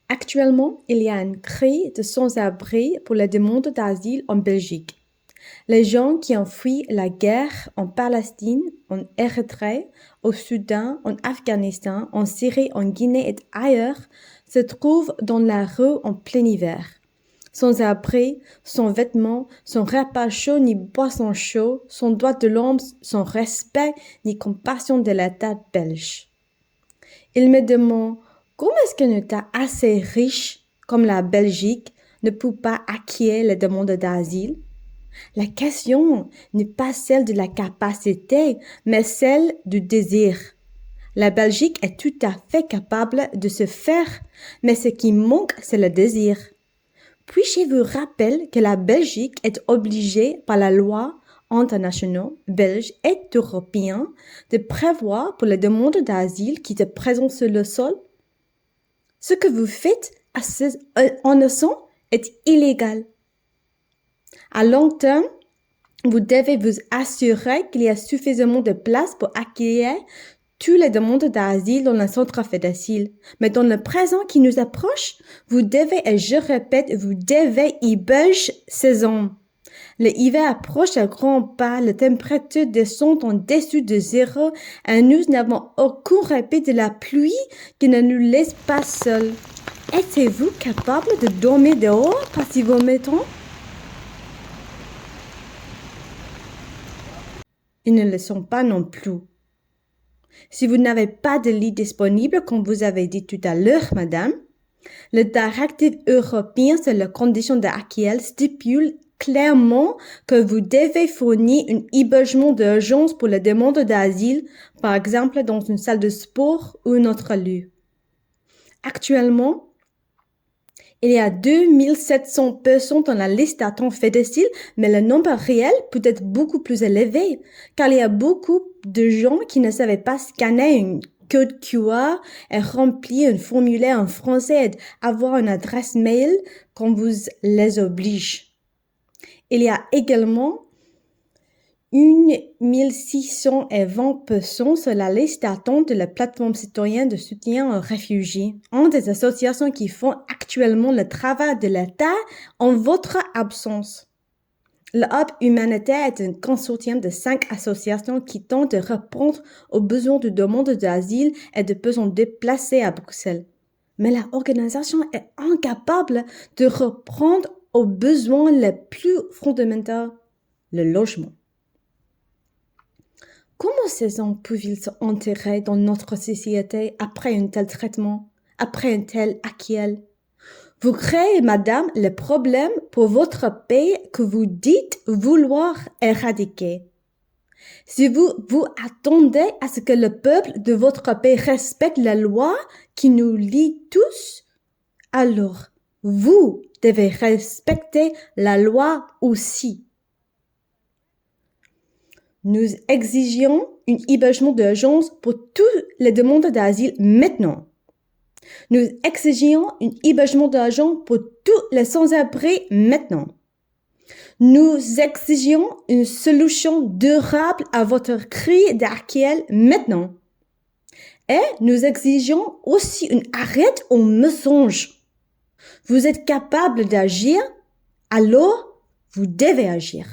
Actuellement, il y a une crise de sans-abri pour les demandes d'asile en Belgique. Les gens qui ont fui la guerre en Palestine, en Érythrée, au Soudan, en Afghanistan, en Syrie, en Guinée et ailleurs se trouvent dans la rue en plein hiver. Sans abri, sans vêtements, sans repas chaud ni boisson chaud, sans droit de l'homme, sans respect ni compassion de l'État belge. Ils me demandent comment est-ce qu'un État assez riche comme la Belgique ne peut pas accueillir les demandes d'asile? La question n'est pas celle de la capacité, mais celle du désir. La Belgique est tout à fait capable de se faire, mais ce qui manque, c'est le désir. Puis-je vous rappeler que la Belgique est obligée par la loi internationale belge et européenne de prévoir pour les demandes d'asile qui se présentent sur le sol? Ce que vous faites en innocent est illégal. À long terme, vous devez vous assurer qu'il y a suffisamment de place pour accueillir toutes les demandes d'asile dans le centre d'asile. Mais dans le présent qui nous approche, vous devez, et je répète, vous devez y belge saison. Le hiver approche à grands pas, les températures descendent en dessous de zéro et nous n'avons aucun répit de la pluie qui ne nous laisse pas seuls. Êtes-vous capable de dormir dehors passivement? Ils ne le sont pas non plus. Si vous n'avez pas de lit disponible, comme vous avez dit tout à l'heure, madame, le directive européen sur les conditions d'accueil stipule clairement que vous devez fournir un hébergement d'urgence pour les demandes d'asile, par exemple dans une salle de sport ou un autre lieu. Actuellement, il y a 2700 personnes dans la liste d'attente FEDESIL, mais le nombre réel peut être beaucoup plus élevé, car il y a beaucoup de gens qui ne savaient pas scanner une code QR et remplir un formulaire en français et avoir une adresse mail qu'on vous les oblige. Il y a également 1620 personnes sur la liste d'attente de la plateforme citoyenne de soutien aux réfugiés, une des associations qui font actuellement le travail de l'État en votre absence. Le Hub humanitaire est un consortium de 5 associations qui tentent de répondre aux besoins de demande d'asile et de personnes déplacées à Bruxelles. Mais l'organisation est incapable de répondre aux besoins les plus fondamentaux, le logement. Comment ces gens peuvent-ils s'intégrer dans notre société après un tel traitement, après un tel accueil? Vous créez, madame, le problème pour votre pays que vous dites vouloir éradiquer. Si vous attendez à ce que le peuple de votre pays respecte la loi qui nous lie tous, alors vous devez respecter la loi aussi. Nous exigeons un hébergement d'urgence pour toutes les demandes d'asile maintenant. Nous exigeons un hébergement d'urgence pour tous les sans-abri maintenant. Nous exigeons une solution durable à votre cri d'accueil maintenant. Et nous exigeons aussi une arrêt aux mensonges. Vous êtes capable d'agir, alors vous devez agir.